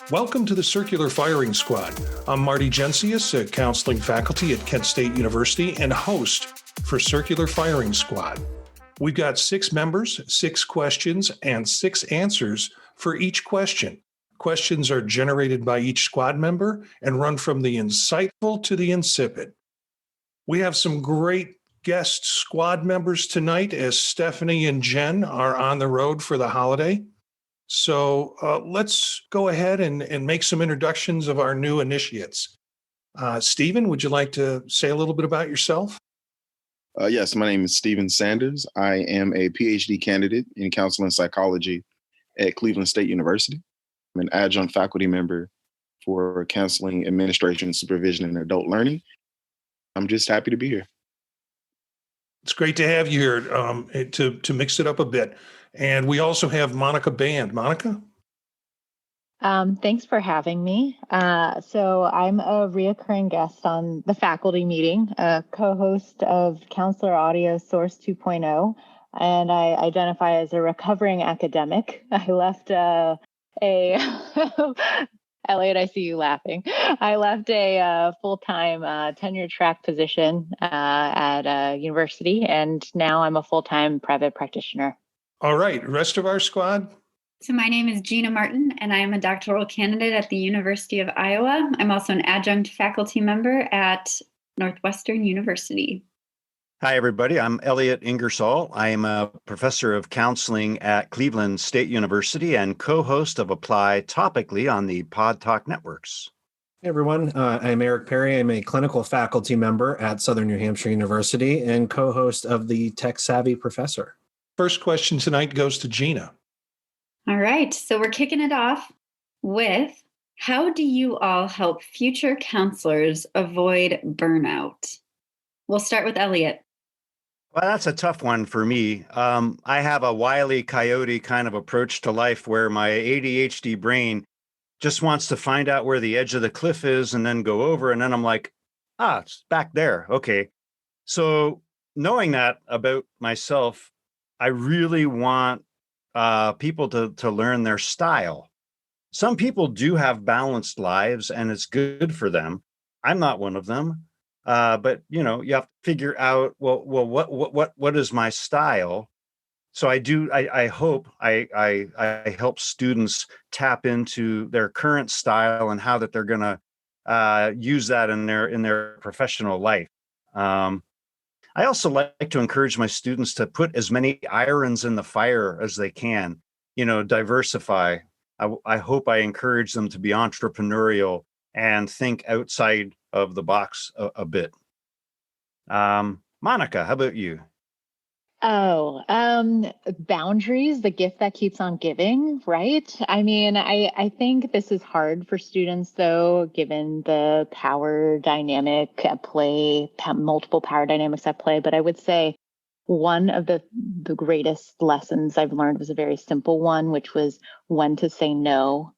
Welcome to the Circular Firing Squad. I'm Marty Gensius, a counseling faculty at Kent State University and host for Circular Firing Squad. We've got 6 members, 6 questions, and 6 answers for each question. Questions are generated by each squad member and run from the insightful to the insipid. We have some great guest squad members tonight as Stephanie and Jen are on the road for the holiday. So let's go ahead and make some introductions of our new initiates. Stephen, would you like to say a little bit about yourself? Yes, my name is Stephen Sanders. I am a PhD candidate in counseling psychology at Cleveland State University. I'm an adjunct faculty member for counseling administration, supervision, and adult learning. I'm just happy to be here. It's great to have you here to mix it up a bit. And we also have Monica Band. Monica? Thanks for having me. So I'm a reoccurring guest on the faculty meeting, a co-host of Counselor Audio Source 2.0, and I identify as a recovering academic. I left Elliot, I see you laughing. I left a full-time tenure track position at a university, and now I'm a full-time private practitioner. All right, rest of our squad. So my name is Gina Martin, and I am a doctoral candidate at the University of Iowa. I'm also an adjunct faculty member at Northwestern University. Hi, everybody. I'm Elliot Ingersoll. I am a professor of counseling at Cleveland State University and co-host of Apply Topically on the Pod Talk networks. Hey, everyone. I'm Eric Perry. I'm a clinical faculty member at Southern New Hampshire University and co-host of the Tech Savvy Professor. First question tonight goes to Gina. All right. So we're kicking it off with, how do you all help future counselors avoid burnout? We'll start with Elliot. Well, that's a tough one for me. I have a Wile E. Coyote kind of approach to life where my ADHD brain just wants to find out where the edge of the cliff is and then go over. And then I'm like, it's back there. Okay. So knowing that about myself, I really want people to learn their style. Some people do have balanced lives and it's good for them. I'm not one of them. But you have to figure out, what is my style? So I hope I help students tap into their current style and how that they're going to use that in their professional life. I also like to encourage my students to put as many irons in the fire as they can, diversify. I hope I encourage them to be entrepreneurial and think outside of the box a bit. Monica, how about you? Boundaries, the gift that keeps on giving, right? I mean, I think this is hard for students, though, given the power dynamic at play, multiple power dynamics at play. But I would say one of the greatest lessons I've learned was a very simple one, which was when to say no,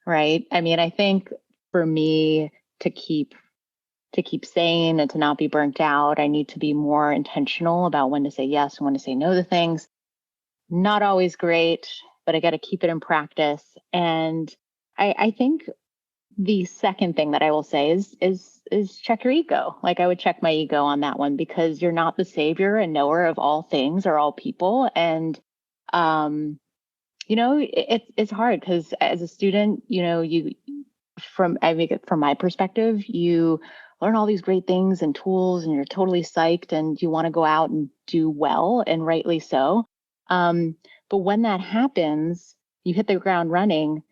right? I mean, I think for me to keep sane and to not be burnt out, I need to be more intentional about when to say yes and when to say no to things. Not always great, but I got to keep it in practice. And I think the second thing that I will say is check your ego. Like, I would check my ego on that one, because you're not the savior and knower of all things or all people. And, it's hard because as a student, from my perspective, you learn all these great things and tools and you're totally psyched and you want to go out and do well, and rightly so. But when that happens, you hit the ground running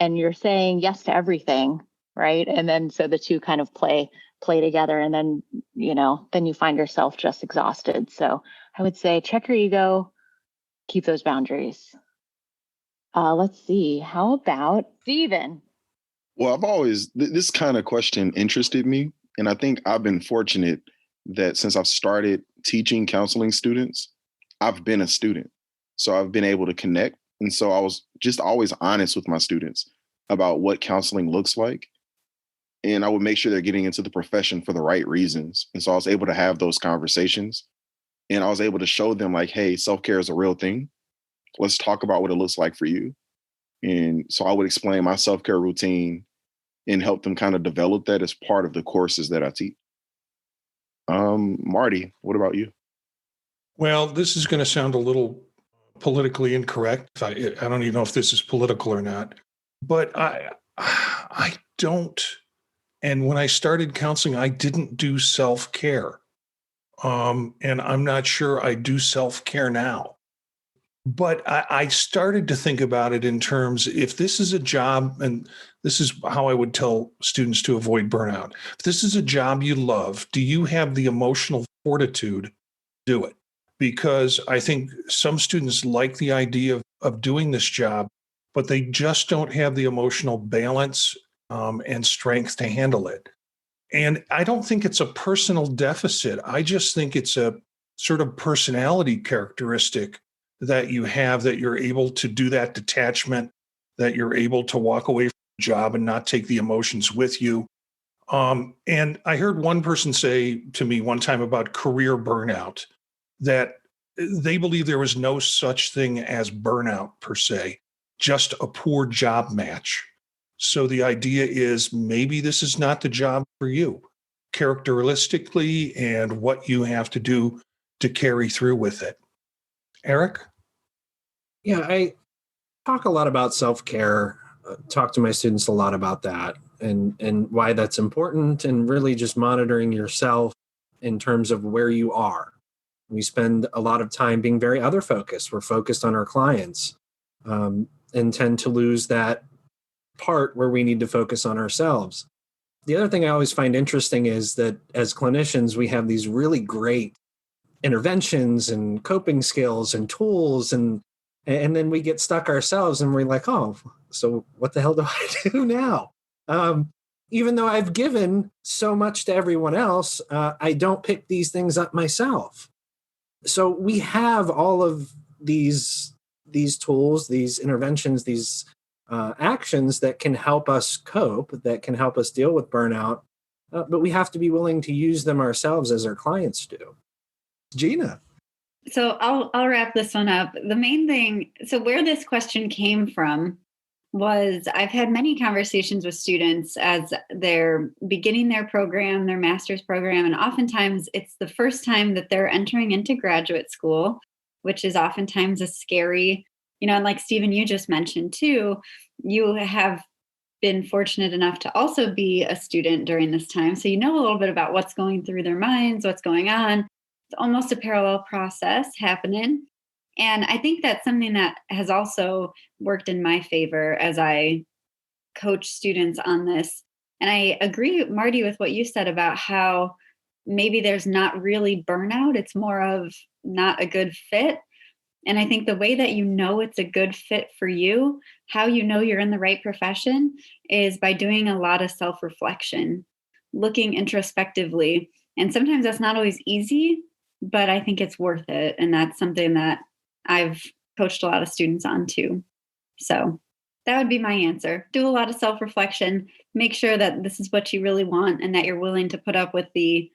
and you're saying yes to everything, right? And then so the two kind of play together, and then, then you find yourself just exhausted. So I would say check your ego, keep those boundaries. Let's see. How about Stephen? Well, this kind of question interested me. And I think I've been fortunate that since I've started teaching counseling students, I've been a student. So I've been able to connect. And so I was just always honest with my students about what counseling looks like. And I would make sure they're getting into the profession for the right reasons. And so I was able to have those conversations. And I was able to show them, like, hey, self-care is a real thing. Let's talk about what it looks like for you. And so I would explain my self-care routine and help them kind of develop that as part of the courses that I teach. Marty, what about you? Well, this is going to sound a little politically incorrect. I don't even know if this is political or not, but I don't. And when I started counseling, I didn't do self-care. And I'm not sure I do self-care now. But I started to think about it in terms, if this is a job, and this is how I would tell students to avoid burnout. If this is a job you love, do you have the emotional fortitude to do it? Because I think some students like the idea of doing this job, but they just don't have the emotional balance and strength to handle it. And I don't think it's a personal deficit. I just think it's a sort of personality characteristic that you have, that you're able to do that detachment, that you're able to walk away from the job and not take the emotions with you. And I heard one person say to me one time about career burnout, that they believe there was no such thing as burnout per se, just a poor job match. So the idea is, maybe this is not the job for you, characteristically, and what you have to do to carry through with it. Eric? Yeah, I talk a lot about self-care, talk to my students a lot about that and why that's important, and really just monitoring yourself in terms of where you are. We spend a lot of time being very other focused. We're focused on our clients, and tend to lose that part where we need to focus on ourselves. The other thing I always find interesting is that as clinicians, we have these really great interventions and coping skills and tools, and then we get stuck ourselves and we're like, oh, so what the hell do I do now? Even though I've given so much to everyone else, I don't pick these things up myself. So we have all of these tools, these interventions, these actions that can help us cope, that can help us deal with burnout, but we have to be willing to use them ourselves as our clients do. Gina. So I'll wrap this one up. The main thing, so where this question came from was, I've had many conversations with students as they're beginning their program, their master's program, and oftentimes it's the first time that they're entering into graduate school, which is oftentimes a scary, and like Stephen, you just mentioned too, you have been fortunate enough to also be a student during this time. So you know a little bit about what's going through their minds, what's going on. It's almost a parallel process happening. And I think that's something that has also worked in my favor as I coach students on this. And I agree, Marty, with what you said about how maybe there's not really burnout. It's more of not a good fit. And I think the way that you know it's a good fit for you, how you know you're in the right profession, is by doing a lot of self-reflection, looking introspectively. And sometimes that's not always easy, but I think it's worth it. And that's something that I've coached a lot of students on too. So that would be my answer. Do a lot of self-reflection, make sure that this is what you really want and that you're willing to put up with the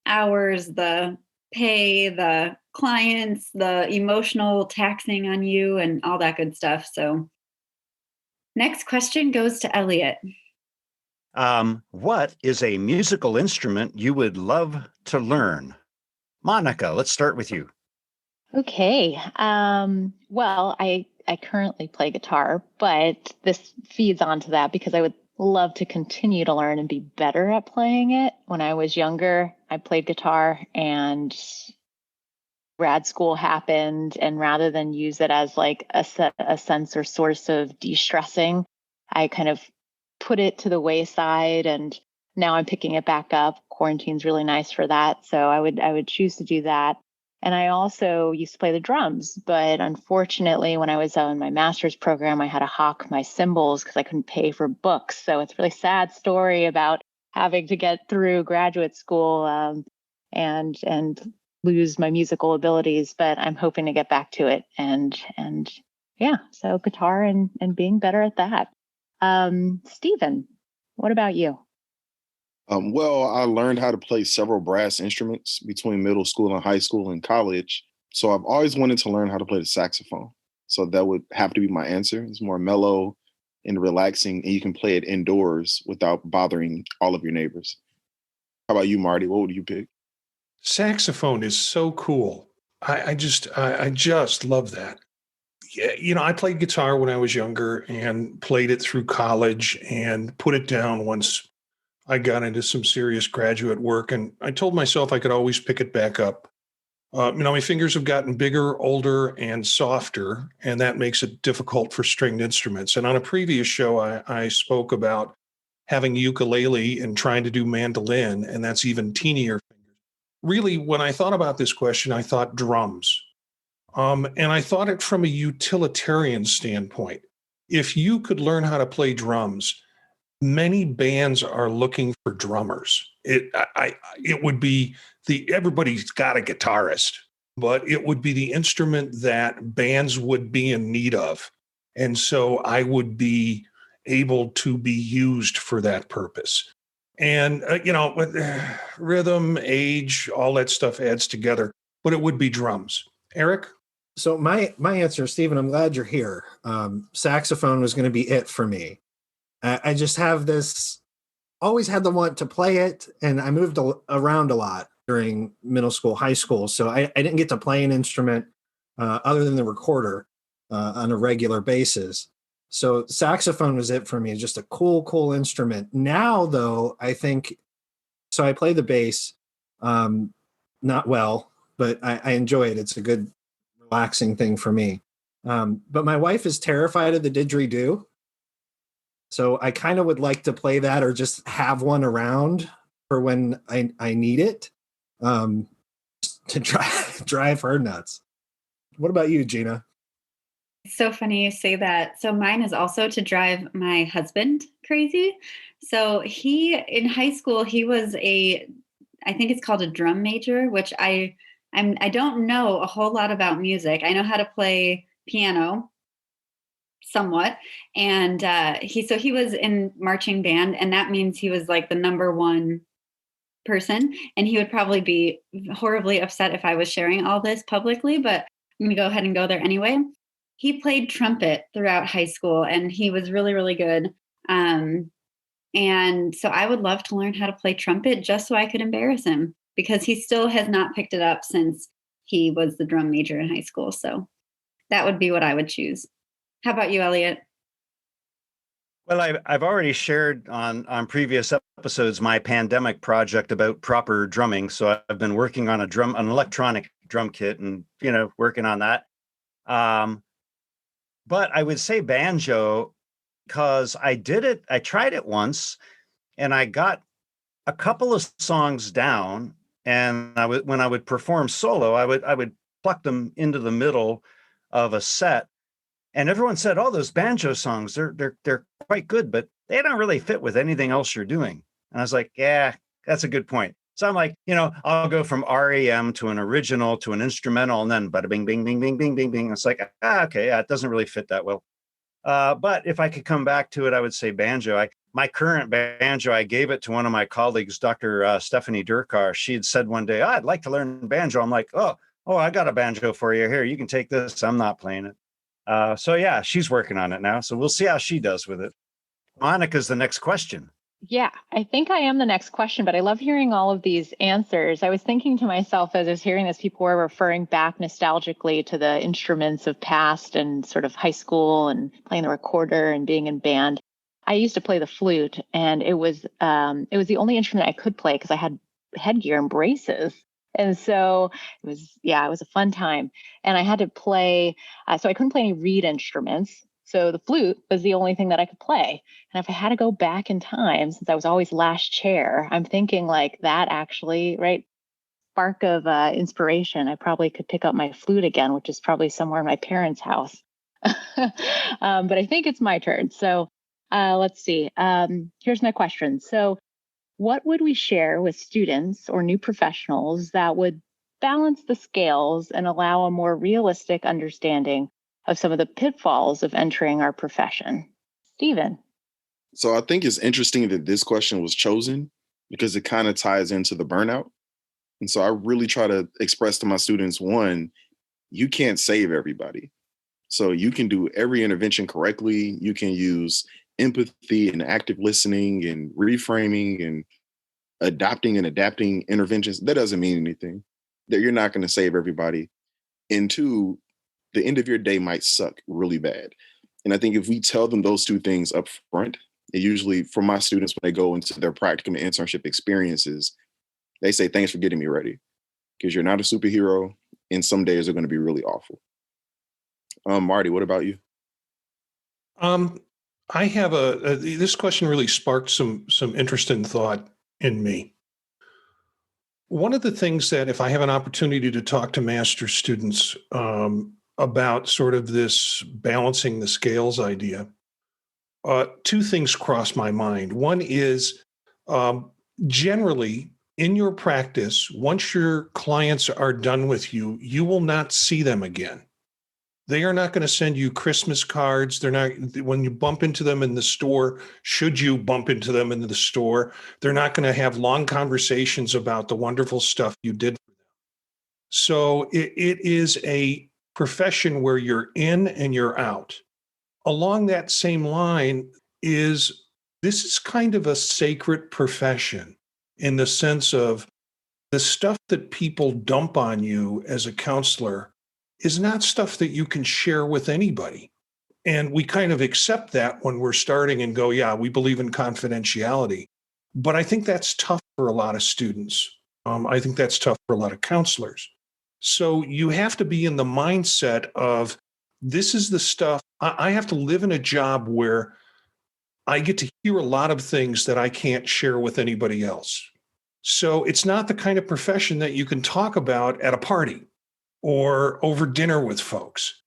hours, the pay, the clients, the emotional taxing on you, and all that good stuff. So next question goes to Elliot. What is a musical instrument you would love to learn? Monica, let's start with you. Okay. Well, I currently play guitar, but this feeds onto that because I would love to continue to learn and be better at playing it. When I was younger, I played guitar, and grad school happened, and rather than use it as like a sense or source of de-stressing, I kind of put it to the wayside, and now I'm picking it back up. Quarantine's really nice for that, so I would choose to do that. And I also used to play the drums, but unfortunately, when I was in my master's program, I had to hawk my cymbals because I couldn't pay for books. So it's a really sad story about having to get through graduate school and lose my musical abilities. But I'm hoping to get back to it, and yeah, so guitar and being better at that. Stephen, what about you? Well, I learned how to play several brass instruments between middle school and high school and college. So I've always wanted to learn how to play the saxophone. So that would have to be my answer. It's more mellow and relaxing, and you can play it indoors without bothering all of your neighbors. How about you, Marty? What would you pick? Saxophone is so cool. I just love that. Yeah, I played guitar when I was younger and played it through college and put it down once I got into some serious graduate work. And I told myself I could always pick it back up. My fingers have gotten bigger, older, and softer, and that makes it difficult for stringed instruments. And on a previous show, I spoke about having ukulele and trying to do mandolin, and that's even teenier fingers. Really, when I thought about this question, I thought drums. And I thought it from a utilitarian standpoint. If you could learn how to play drums, many bands are looking for drummers. It would be everybody's got a guitarist, but it would be the instrument that bands would be in need of. And so I would be able to be used for that purpose. And, with rhythm, age, all that stuff adds together, but it would be drums. Eric? So my answer, Stephen, I'm glad you're here. Saxophone was going to be it for me. I just have this, always had the want to play it, and I moved around a lot during middle school, high school. So I didn't get to play an instrument other than the recorder on a regular basis. So saxophone was it for me, just a cool instrument. Now, though, I think, so I play the bass, not well, but I enjoy it. It's a good, relaxing thing for me. But my wife is terrified of the didgeridoo. So I kind of would like to play that or just have one around for when I need it to drive her nuts. What about you, Gina? It's so funny you say that. So mine is also to drive my husband crazy. So in high school, he was I think it's called a drum major, which I don't know a whole lot about music. I know how to play piano somewhat. And he was in marching band, and that means he was like the number one person. And he would probably be horribly upset if I was sharing all this publicly, but I'm going to go ahead and go there anyway. He played trumpet throughout high school, and he was really, really good. And so I would love to learn how to play trumpet just so I could embarrass him, because he still has not picked it up since he was the drum major in high school. So that would be what I would choose. How about you, Elliot? Well, I've already shared on previous episodes my pandemic project about proper drumming. So I've been working on an electronic drum kit, and working on that. But I would say banjo, because I tried it once, and I got a couple of songs down, and when I would perform solo, I would pluck them into the middle of a set. And everyone said, "Oh, those banjo songs, they're quite good, but they don't really fit with anything else you're doing." And I was like, "Yeah, that's a good point." So I'm like, I'll go from REM to an original to an instrumental, and then bada bing, bing, bing, bing, bing, bing, bing. It's like, okay, yeah, it doesn't really fit that well. But if I could come back to it, I would say banjo. My current banjo, I gave it to one of my colleagues, Dr. Stephanie Durkar. She had said one day, "I'd like to learn banjo." I'm like, oh, I got a banjo for you. Here, you can take this. I'm not playing it. So yeah, she's working on it now. So we'll see how she does with it. Monica's the next question. Yeah, I think I am the next question, but I love hearing all of these answers. I was thinking to myself as I was hearing this, people were referring back nostalgically to the instruments of past and sort of high school and playing the recorder and being in band. I used to play the flute, and it was the only instrument I could play because I had headgear and braces. And so it was a fun time. And I had to play, so I couldn't play any reed instruments. So the flute was the only thing that I could play. And if I had to go back in time, since I was always last chair, I'm thinking like that actually, right? Spark of inspiration. I probably could pick up my flute again, which is probably somewhere in my parents' house. But I think it's my turn. So let's see. Here's my question. So what would we share with students or new professionals that would balance the scales and allow a more realistic understanding of some of the pitfalls of entering our profession? Stephen. So I think it's interesting that this question was chosen because it kind of ties into the burnout. And so I really try to express to my students, one, you can't save everybody. So you can do every intervention correctly. You can use empathy and active listening and reframing and adopting and adapting interventions. That doesn't mean anything. That you're not going to save everybody. And two, the end of your day might suck really bad. And I think if we tell them those two things up front, and usually for my students, when they go into their practicum and internship experiences, they say, thanks for getting me ready, because you're not a superhero and some days are going to be really awful. Marty, what about you? I have this question really sparked some interest and thought in me. One of the things that if I have an opportunity to talk to master's students about sort of this balancing the scales idea, two things cross my mind. One is generally in your practice, once your clients are done with you, you will not see them again. They are not going to send you Christmas cards. They're not, when you bump into them in the store, should you bump into them in the store, they're not going to have long conversations about the wonderful stuff you did for them. So it is a profession where you're in and you're out. Along that same line this is kind of a sacred profession in the sense of the stuff that people dump on you as a counselor is not stuff that you can share with anybody. And we kind of accept that when we're starting and go, yeah, we believe in confidentiality. But I think that's tough for a lot of students. I think that's tough for a lot of counselors. So you have to be in the mindset of this is the stuff. I have to live in a job where I get to hear a lot of things that I can't share with anybody else. So it's not the kind of profession that you can talk about at a party or over dinner with folks.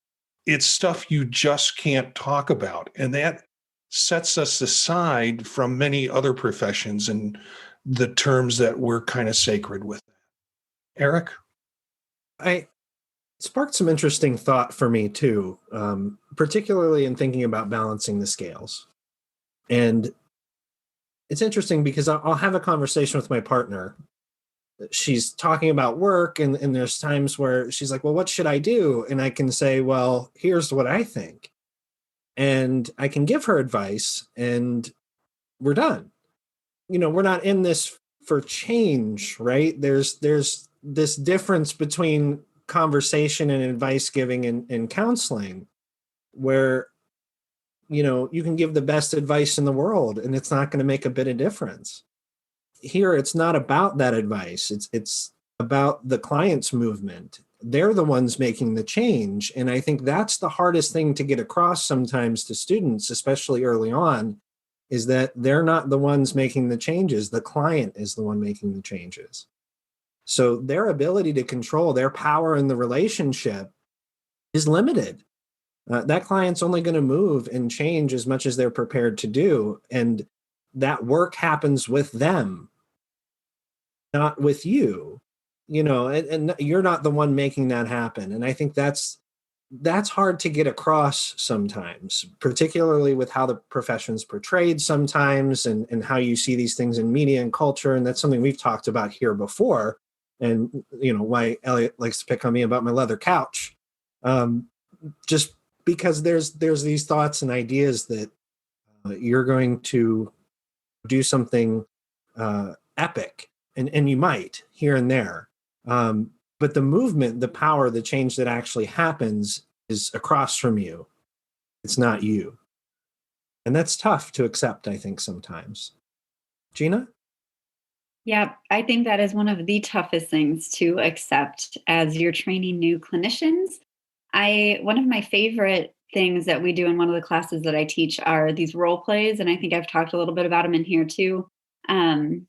It's stuff you just can't talk about. And that sets us aside from many other professions and the terms that we're kind of sacred with. Eric? I sparked some interesting thought for me too, particularly in thinking about balancing the scales. And it's interesting because I'll have a conversation with my partner. She's talking about work, and there's times where she's like, well, what should I do? And I can say, well, here's what I think. And I can give her advice, and we're done. We're not in this for change, right? There's this difference between conversation and advice giving and counseling where, you can give the best advice in the world and it's not going to make a bit of difference. Here, it's not about that advice. It's about the client's movement. They're the ones making the change. And I think that's the hardest thing to get across sometimes to students, especially early on, is that they're not the ones making the changes. The client is the one making the changes. So their ability to control their power in the relationship is limited. That client's only going to move and change as much as they're prepared to do. And that work happens with them, not with you, and you're not the one making that happen. And I think that's hard to get across sometimes, particularly with how the profession's portrayed sometimes and how you see these things in media and culture. And that's something we've talked about here before. And, why Elliot likes to pick on me about my leather couch. Just because there's these thoughts and ideas that you're going to do something epic, and you might here and there. But the movement, the power, the change that actually happens is across from you. It's not you. And that's tough to accept, I think, sometimes. Gina? Yeah, I think that is one of the toughest things to accept as you're training new clinicians. One of my favorite things that we do in one of the classes that I teach are these role plays. And I think I've talked a little bit about them in here too. And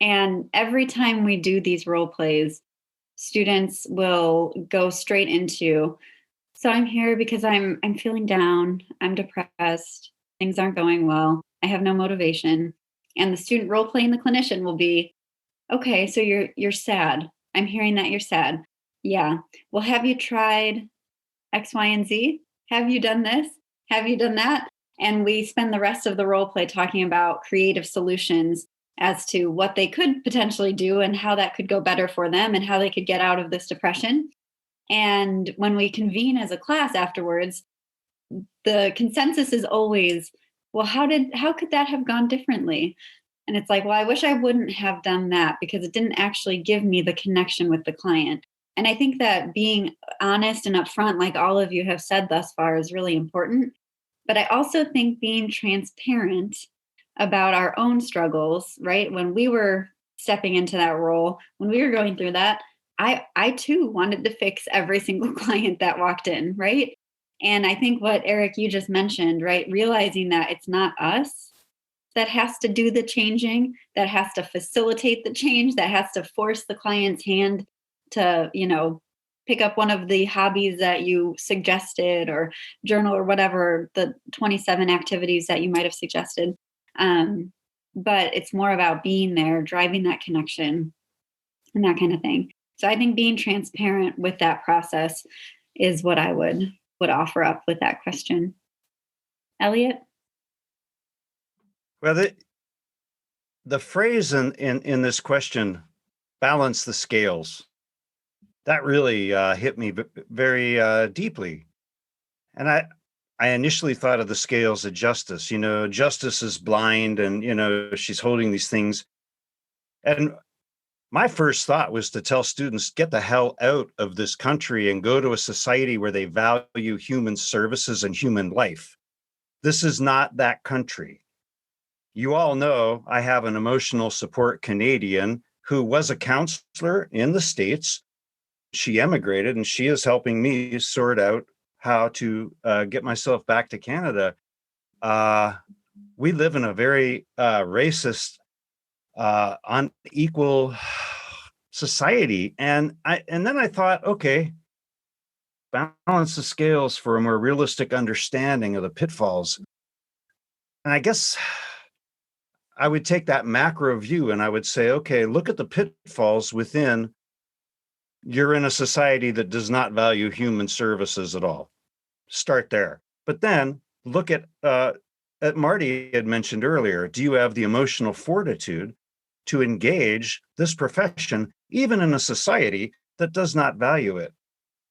every time we do these role plays, students will go straight into, so I'm here because I'm feeling down, I'm depressed, things aren't going well, I have no motivation. And the student role playing the clinician will be, okay, so you're sad. I'm hearing that you're sad. Yeah. Well, have you tried X, Y, and Z? Have you done this? Have you done that? And we spend the rest of the role play talking about creative solutions as to what they could potentially do and how that could go better for them and how they could get out of this depression. And when we convene as a class afterwards, the consensus is always, well, how could that have gone differently? And it's like, well, I wish I wouldn't have done that because it didn't actually give me the connection with the client. And I think that being honest and upfront, like all of you have said thus far, is really important. But I also think being transparent about our own struggles, right? When we were stepping into that role, when we were going through that, I too wanted to fix every single client that walked in, right? And I think what Eric, you just mentioned, right? Realizing that it's not us that has to do the changing, that has to facilitate the change, that has to force the client's hand to, pick up one of the hobbies that you suggested or journal or whatever, the 27 activities that you might have suggested. But it's more about being there, driving that connection and that kind of thing. So I think being transparent with that process is what I would offer up with that question. Elliot? Well, the phrase in this question, balance the scales, that really hit me very deeply. And I initially thought of the scales of justice. Justice is blind and, she's holding these things. And my first thought was to tell students, get the hell out of this country and go to a society where they value human services and human life. This is not that country. You all know I have an emotional support Canadian who was a counselor in the States. She emigrated and she is helping me sort out how to get myself back to Canada. We live in a very racist, unequal society. And then I thought, okay, balance the scales for a more realistic understanding of the pitfalls. And I guess I would take that macro view and I would say, okay, look at the pitfalls within. You're in a society that does not value human services at all. Start there. But then look at Marty had mentioned earlier, do you have the emotional fortitude to engage this profession, even in a society that does not value it?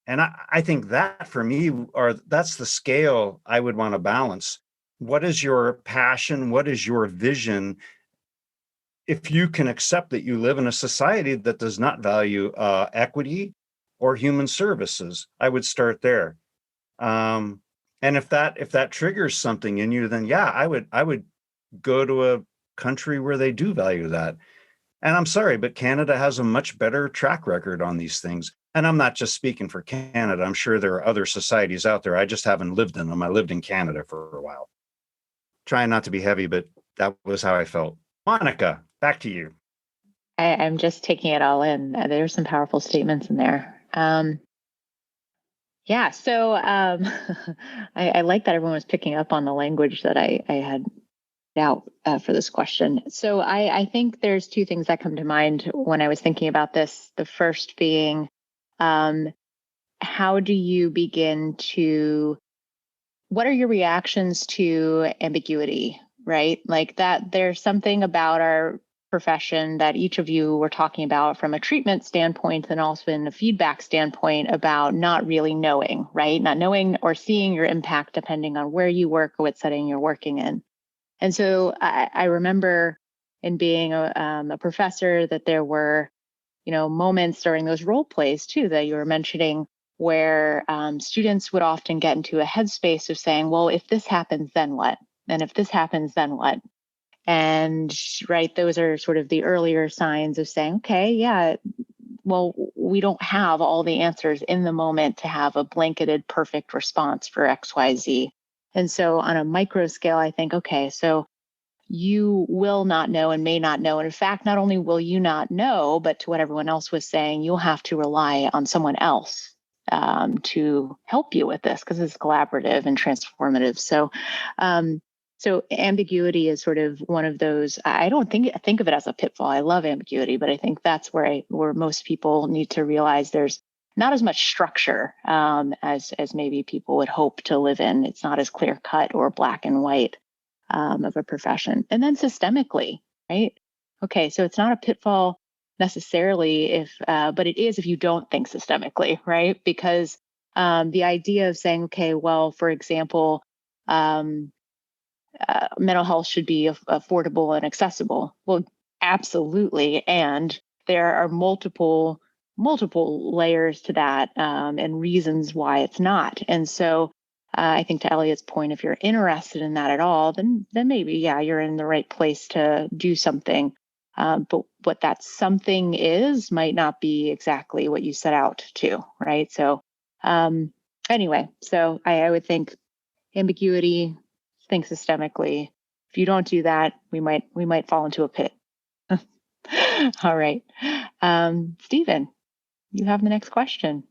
And I think that for me, that's the scale I would want to balance. What is your passion? What is your vision? If you can accept that you live in a society that does not value equity or human services, I would start there. And if that triggers something in you, then yeah, I would go to a country where they do value that. And I'm sorry, but Canada has a much better track record on these things. And I'm not just speaking for Canada. I'm sure there are other societies out there. I just haven't lived in them. I lived in Canada for a while. Trying not to be heavy, but that was how I felt. Monica, back to you. I'm just taking it all in. There's some powerful statements in there. Yeah, so I like that everyone was picking up on the language that I had out for this question. So I think there's two things that come to mind when I was thinking about this. The first being, how do you begin to, what are your reactions to ambiguity, right? Like that, there's something about our profession that each of you were talking about from a treatment standpoint and also in a feedback standpoint about not really knowing, right? Not knowing or seeing your impact depending on where you work or what setting you're working in. And so I remember in being a professor that there were, moments during those role plays too that you were mentioning where students would often get into a headspace of saying, well, if this happens, then what? And if this happens, then what? And right, those are sort of the earlier signs of saying, okay, yeah, well, we don't have all the answers in the moment to have a blanketed perfect response for XYZ. And so on a micro scale, I think, okay, so you will not know and may not know. And in fact, not only will you not know, but to what everyone else was saying, you'll have to rely on someone else to help you with this because it's collaborative and transformative. So ambiguity is sort of one of those. I don't think of it as a pitfall. I love ambiguity, but I think that's where most people need to realize there's not as much structure as maybe people would hope to live in. It's not as clear cut or black and white of a profession. And then systemically, right? Okay, so it's not a pitfall necessarily but it is if you don't think systemically, right? Because the idea of saying, okay, well, for example, mental health should be affordable and accessible. Well, absolutely. And there are multiple layers to that, and reasons why it's not. And so I think to Elliot's point, if you're interested in that at all, then maybe, yeah, you're in the right place to do something. But what that something is might not be exactly what you set out to, right? So anyway, so I would think ambiguity, think systemically. If you don't do that, we might fall into a pit. All right. Stephen, you have the next question.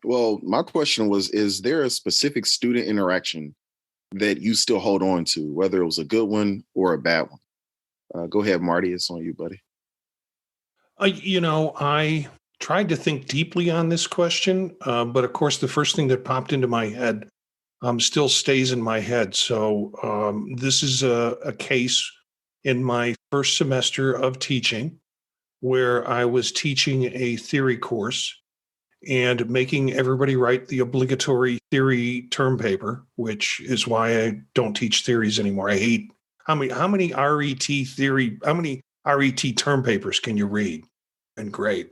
Well, my question was, is there a specific student interaction that you still hold on to, whether it was a good one or a bad one? Go ahead, Marty. It's on you, buddy. I tried to think deeply on this question, but of course, the first thing that popped into my head still stays in my head. So this is a case in my first semester of teaching where I was teaching a theory course and making everybody write the obligatory theory term paper, which is why I don't teach theories anymore. I hate how many RET term papers can you read and grade?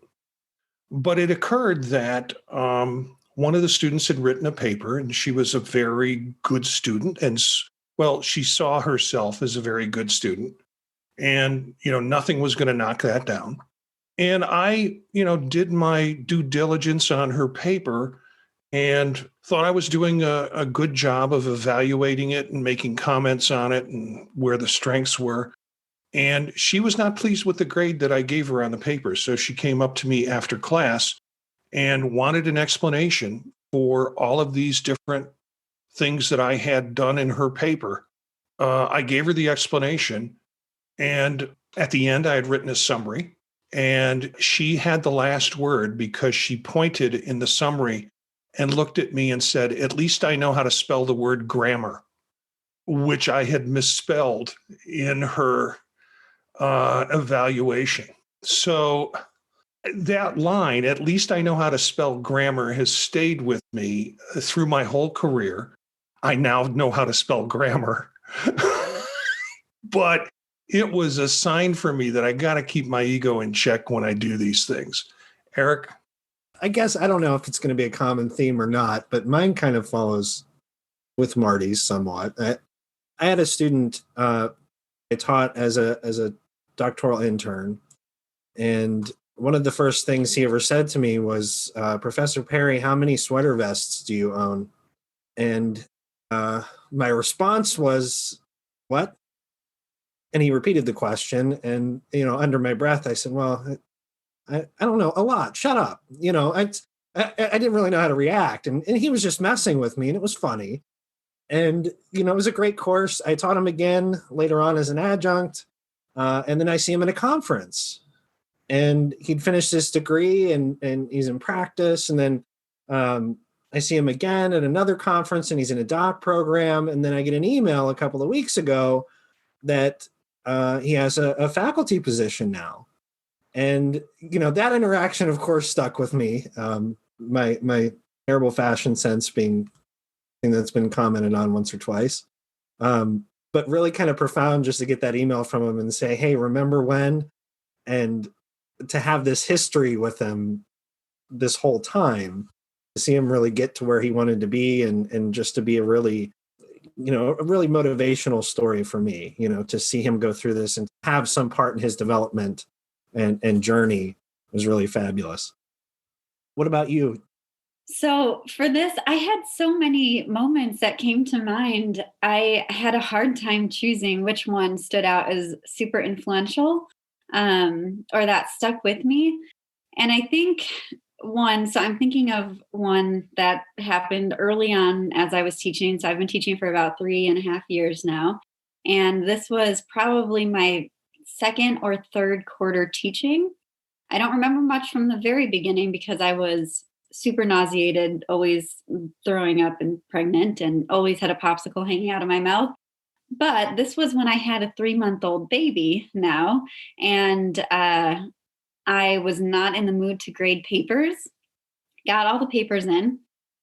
But it occurred that one of the students had written a paper, and she was a very good student, and well, she saw herself as a very good student, and nothing was going to knock that down. And I, did my due diligence on her paper and thought I was doing a good job of evaluating it and making comments on it and where the strengths were. And she was not pleased with the grade that I gave her on the paper. So she came up to me after class and wanted an explanation for all of these different things that I had done in her paper. I gave her the explanation. And at the end, I had written a summary. And she had the last word because she pointed in the summary and looked at me and said, "At least I know how to spell the word grammar," which I had misspelled in her evaluation. So that line, "At least I know how to spell grammar," has stayed with me through my whole career. I now know how to spell grammar. But it was a sign for me that I got to keep my ego in check when I do these things. Eric? I guess I don't know if it's going to be a common theme or not, but mine kind of follows with Marty's somewhat. I had a student I taught as a doctoral intern, and one of the first things he ever said to me was, "Professor Perry, how many sweater vests do you own?" And my response was, "What?" And he repeated the question, and under my breath, I said, "Well, I don't know, a lot. Shut up." I didn't really know how to react, and he was just messing with me, and it was funny. And it was a great course. I taught him again later on as an adjunct, and then I see him at a conference, and he'd finished his degree, and he's in practice, and then I see him again at another conference, and he's in a doc program, and then I get an email a couple of weeks ago that he has a faculty position now. And, that interaction, of course, stuck with me. My terrible fashion sense being thing that's been commented on once or twice. But really kind of profound just to get that email from him and say, "Hey, remember when?" And to have this history with him this whole time, to see him really get to where he wanted to be, and just to be a really motivational story for me, to see him go through this and have some part in his development and journey was really fabulous. What about you? So for this, I had so many moments that came to mind. I had a hard time choosing which one stood out as super influential, or that stuck with me. And I think so I'm thinking of one that happened early on as I was teaching. So I've been teaching for about 3.5 years now. And this was probably my second or third quarter teaching. I don't remember much from the very beginning because I was super nauseated, always throwing up and pregnant, and always had a popsicle hanging out of my mouth. But this was when I had a 3-month-old baby now, and I was not in the mood to grade papers. Got all the papers in,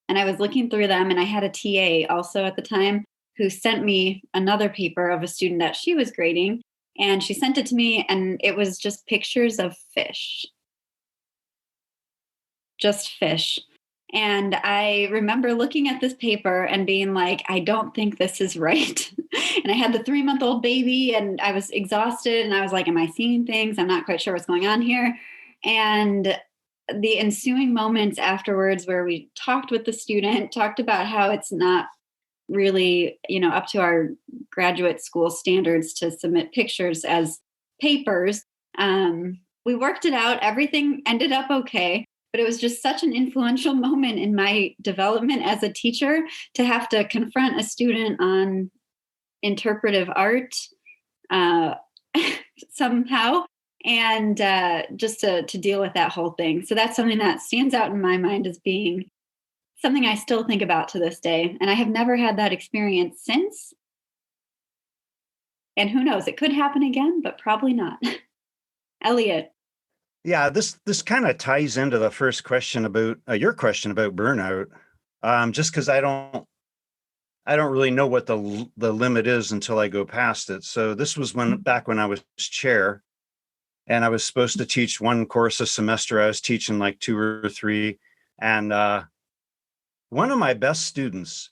and I was looking through them, and I had a TA also at the time who sent me another paper of a student that she was grading, and she sent it to me, and it was just pictures of fish. Just fish. And I remember looking at this paper and being like, I don't think this is right. And I had the 3-month-old baby and I was exhausted and I was like, am I seeing things? I'm not quite sure what's going on here. And the ensuing moments afterwards where we talked with the student, talked about how it's not really, up to our graduate school standards to submit pictures as papers. We worked it out. Everything ended up okay. But it was just such an influential moment in my development as a teacher to have to confront a student on interpretive art somehow, and just to deal with that whole thing. So that's something that stands out in my mind as being something I still think about to this day. And I have never had that experience since. And who knows, it could happen again, but probably not. Elliot. Yeah, this kind of ties into the first question about your question about burnout. Just because I don't really know what the limit is until I go past it. So this was back when I was chair, and I was supposed to teach one course a semester. I was teaching like 2 or 3, and one of my best students,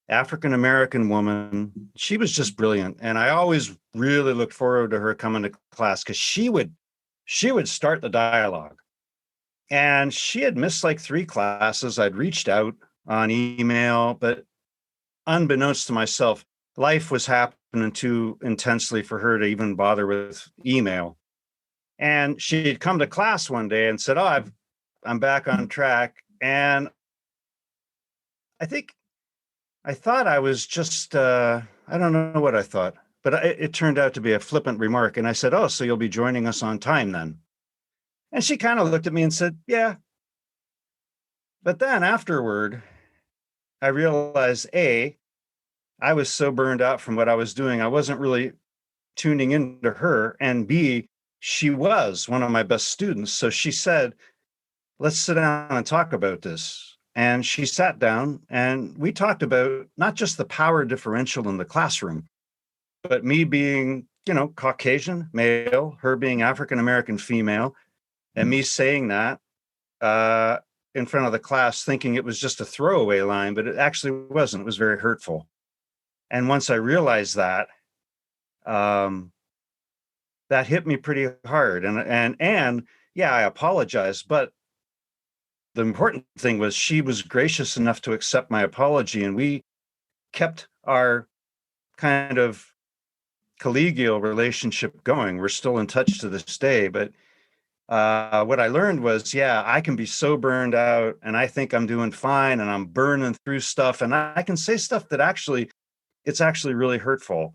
African American woman, she was just brilliant, and I always really looked forward to her coming to class because she would start the dialogue. And she had missed like 3 classes. I'd reached out on email, but unbeknownst to myself, life was happening too intensely for her to even bother with email. And she'd come to class one day and said, "Oh, I'm back on track." And I thought I was just, I don't know what I thought, but it turned out to be a flippant remark. And I said, "Oh, so you'll be joining us on time then?" And she kind of looked at me and said, "Yeah." But then afterward, I realized, A, I was so burned out from what I was doing, I wasn't really tuning into her. And B, she was one of my best students. So she said, "Let's sit down and talk about this." And she sat down and we talked about not just the power differential in the classroom, but me being, Caucasian male, her being African American female, and me saying that in front of the class, thinking it was just a throwaway line, but it actually wasn't. It was very hurtful. And once I realized that, that hit me pretty hard. And yeah, I apologized, but the important thing was she was gracious enough to accept my apology, and we kept our kind of collegial relationship going. We're still in touch to this day, but what I learned was, yeah, I can be so burned out and I think I'm doing fine and I'm burning through stuff and I can say stuff that it's actually really hurtful.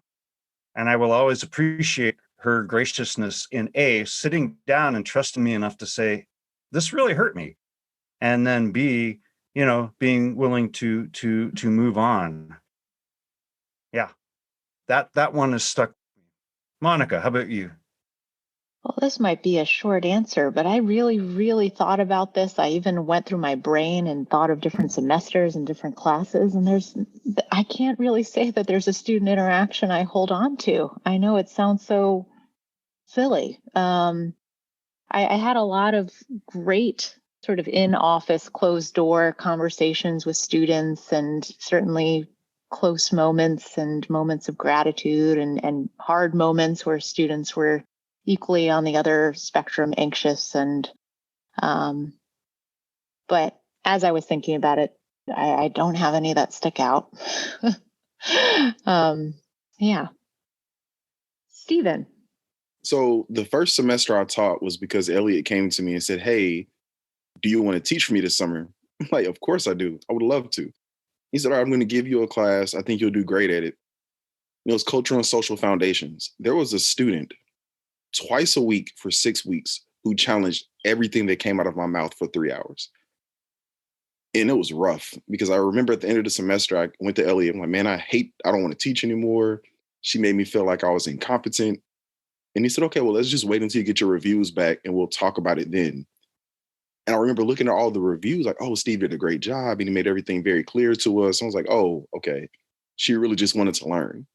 And I will always appreciate her graciousness in A, sitting down and trusting me enough to say, this really hurt me. And then B, being willing to move on. Yeah, that one is stuck. Monica, how about you? Well, this might be a short answer, but I really, really thought about this. I even went through my brain and thought of different semesters and different classes. And I can't really say that there's a student interaction I hold on to. I know it sounds so silly. I had a lot of great sort of in-office, closed-door conversations with students, and certainly close moments and moments of gratitude and hard moments where students were equally on the other spectrum, anxious. And but as I was thinking about it, I don't have any that stick out. Yeah. Stephen. So the first semester I taught was because Elliot came to me and said, "Hey, do you want to teach for me this summer?" I'm like, "Of course I do. I would love to." He said, "All right, I'm going to give you a class. I think you'll do great at it." It was Cultural and Social Foundations. There was a student twice a week for 6 weeks who challenged everything that came out of my mouth for 3 hours. And it was rough because I remember at the end of the semester, I went to Elliot. I'm like, "Man, I don't want to teach anymore. She made me feel like I was incompetent. And he said, okay, well, let's just wait until you get your reviews back and we'll talk about it then. And I remember looking at all the reviews like, oh, Steve did a great job. And he made everything very clear to us. I was like, oh, okay. She really just wanted to learn.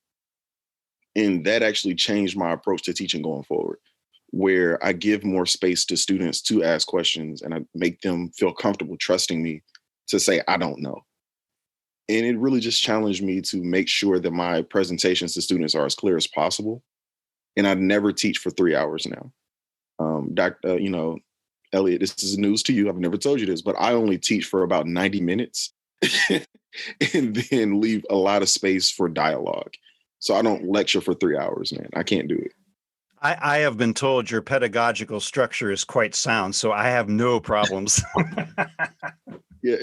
And that actually changed my approach to teaching going forward, where I give more space to students to ask questions and I make them feel comfortable trusting me to say, I don't know. And it really just challenged me to make sure that my presentations to students are as clear as possible. And I never teach for 3 hours now. Dr. Elliot, this is news to you. I've never told you this, but I only teach for about 90 minutes and then leave a lot of space for dialogue. So I don't lecture for 3 hours, man. I can't do it. I have been told your pedagogical structure is quite sound, so I have no problems. Yeah,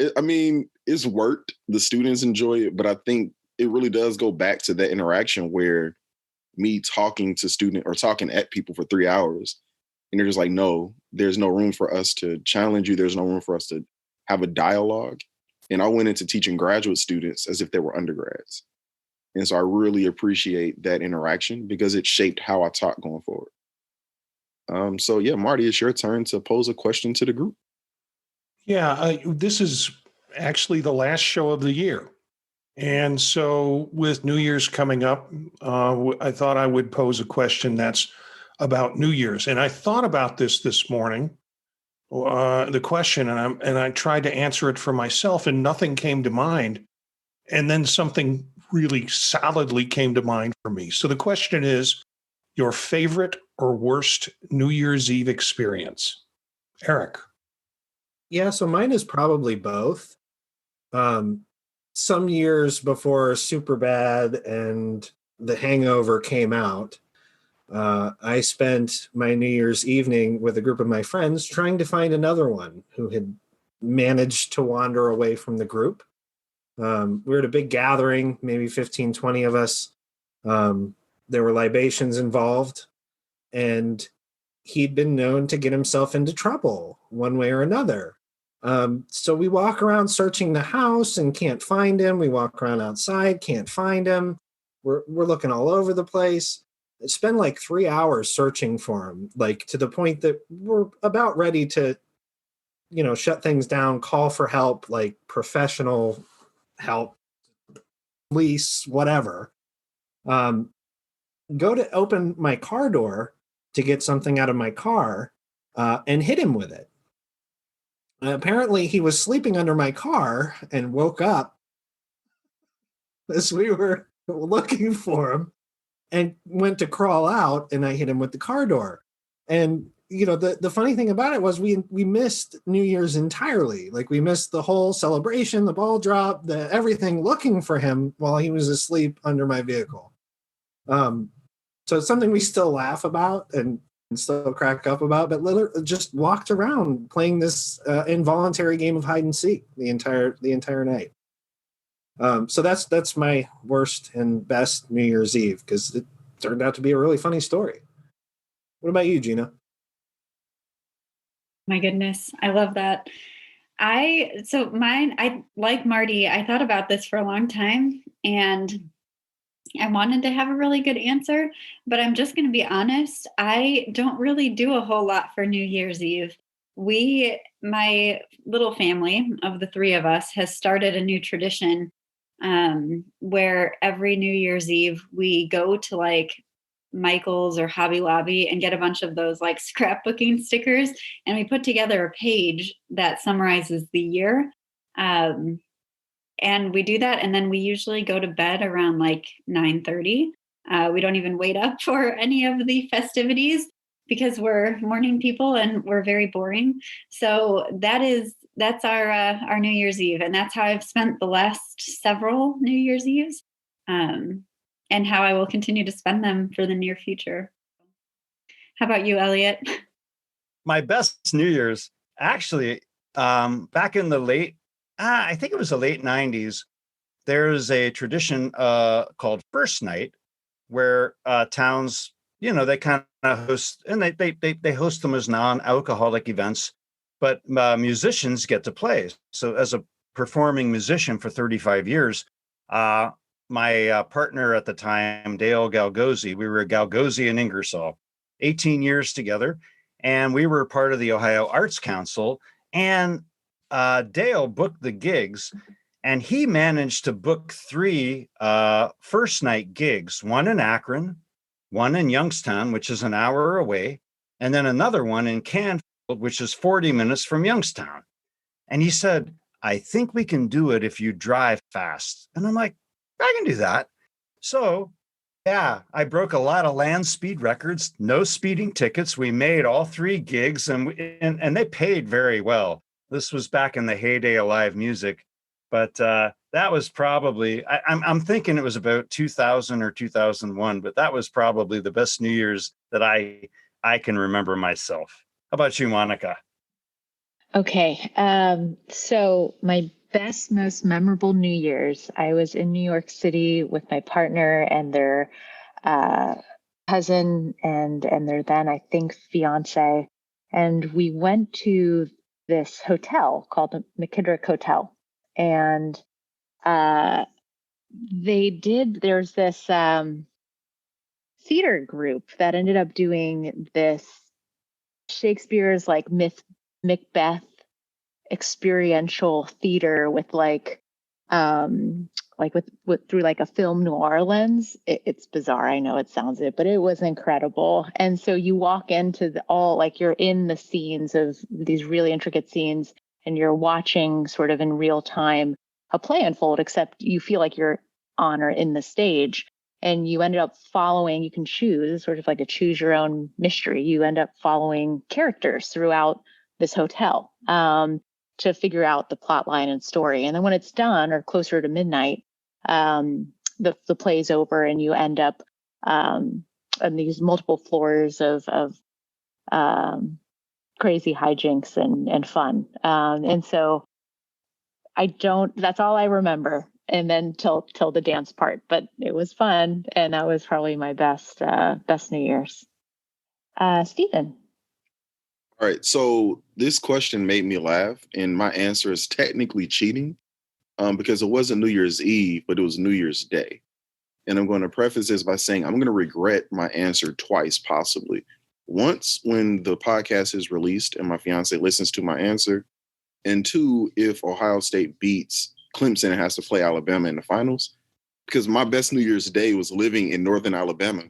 it's worked. The students enjoy it, but I think it really does go back to that interaction where me talking to student or talking at people for 3 hours, and they're just like, no, there's no room for us to challenge you. There's no room for us to have a dialogue. And I went into teaching graduate students as if they were undergrads. And so I really appreciate that interaction because it shaped how I taught going forward. So yeah, Marty, it's your turn to pose a question to the group. Yeah, this is actually the last show of the year. And so with New Year's coming up, I thought I would pose a question that's about New Year's. And I thought about this morning, the question, and I tried to answer it for myself and nothing came to mind. And then something really solidly came to mind for me. So the question is, your favorite or worst New Year's Eve experience? Eric. Yeah, so mine is probably both. Some years before Superbad and The Hangover came out, I spent my New Year's evening with a group of my friends trying to find another one who had managed to wander away from the group. We were at a big gathering, maybe 15, 20 of us. There were libations involved, and he'd been known to get himself into trouble one way or another. So we walk around searching the house and can't find him. We walk around outside, can't find him. We're looking all over the place. Spend like 3 hours searching for him, like to the point that we're about ready to, shut things down, call for help, like professional help, police, whatever. Go to open my car door to get something out of my car and hit him with it. Apparently, he was sleeping under my car and woke up as we were looking for him and went to crawl out, and I hit him with the car door. And, the funny thing about it was we missed New Year's entirely. Like, we missed the whole celebration, the ball drop, everything, looking for him while he was asleep under my vehicle. So it's something we still laugh about and still crack up about, but literally just walked around playing this involuntary game of hide and seek the entire night. So that's my worst and best New Year's Eve, because it turned out to be a really funny story. What about you, Gina? My goodness, I love that. I like Marty, I thought about this for a long time and I wanted to have a really good answer, but I'm just going to be honest. I don't really do a whole lot for New Year's Eve. My little family of the three of us has started a new tradition where every New Year's Eve we go to like Michael's or Hobby Lobby and get a bunch of those like scrapbooking stickers, and we put together a page that summarizes the year. And we do that, and then we usually go to bed around like 9:30. We don't even wait up for any of the festivities because we're morning people and we're very boring. So that's our New Year's Eve, and that's how I've spent the last several New Year's Eves, and how I will continue to spend them for the near future. How about you, Elliot? My best New Year's, actually, back in the I think it was the late 90s, there's a tradition called First Night where towns, they kind of host, and they host them as non-alcoholic events, but musicians get to play. So as a performing musician for 35 years, my partner at the time, Dale Galgozzi, we were Galgozzi and Ingersoll, 18 years together. And we were part of the Ohio Arts Council. And Dale booked the gigs. And he managed to book 3 first night gigs, one in Akron, one in Youngstown, which is an hour away, and then another one in Canfield, which is 40 minutes from Youngstown. And he said, I think we can do it if you drive fast. And I'm like, I can do that. So, yeah, I broke a lot of land speed records, no speeding tickets. We made all 3 gigs and they paid very well. This was back in the heyday of live music. But that was probably, I'm thinking it was about 2000 or 2001, but that was probably the best New Year's that I can remember myself. How about you, Monica? Okay. So my best, most memorable New Year's, I was in New York City with my partner and their cousin and their then, I think, fiance. And we went to this hotel called the McKittrick Hotel. And there's this theater group that ended up doing this Shakespeare's like Macbeth experiential theater with with through like a film noir lens. It's bizarre. I know it sounds it, but it was incredible. And so you walk into you're in the scenes of these really intricate scenes and you're watching sort of in real time a play unfold, except you feel like you're on or in the stage. And you ended up following, you can choose sort of like a choose your own mystery. You end up following characters throughout this hotel to figure out the plot line and story. And then when it's done or closer to midnight, the play's over and you end up on these multiple floors of crazy hijinks and fun. And so that's all I remember. And then till the dance part, but it was fun. And that was probably my best New Year's. Stephen. All right. So this question made me laugh, and my answer is technically cheating because it wasn't New Year's Eve, but it was New Year's Day. And I'm going to preface this by saying I'm going to regret my answer twice, possibly. Once when the podcast is released and my fiance listens to my answer, and 2, if Ohio State beats Clemson and has to play Alabama in the finals, because my best New Year's Day was living in Northern Alabama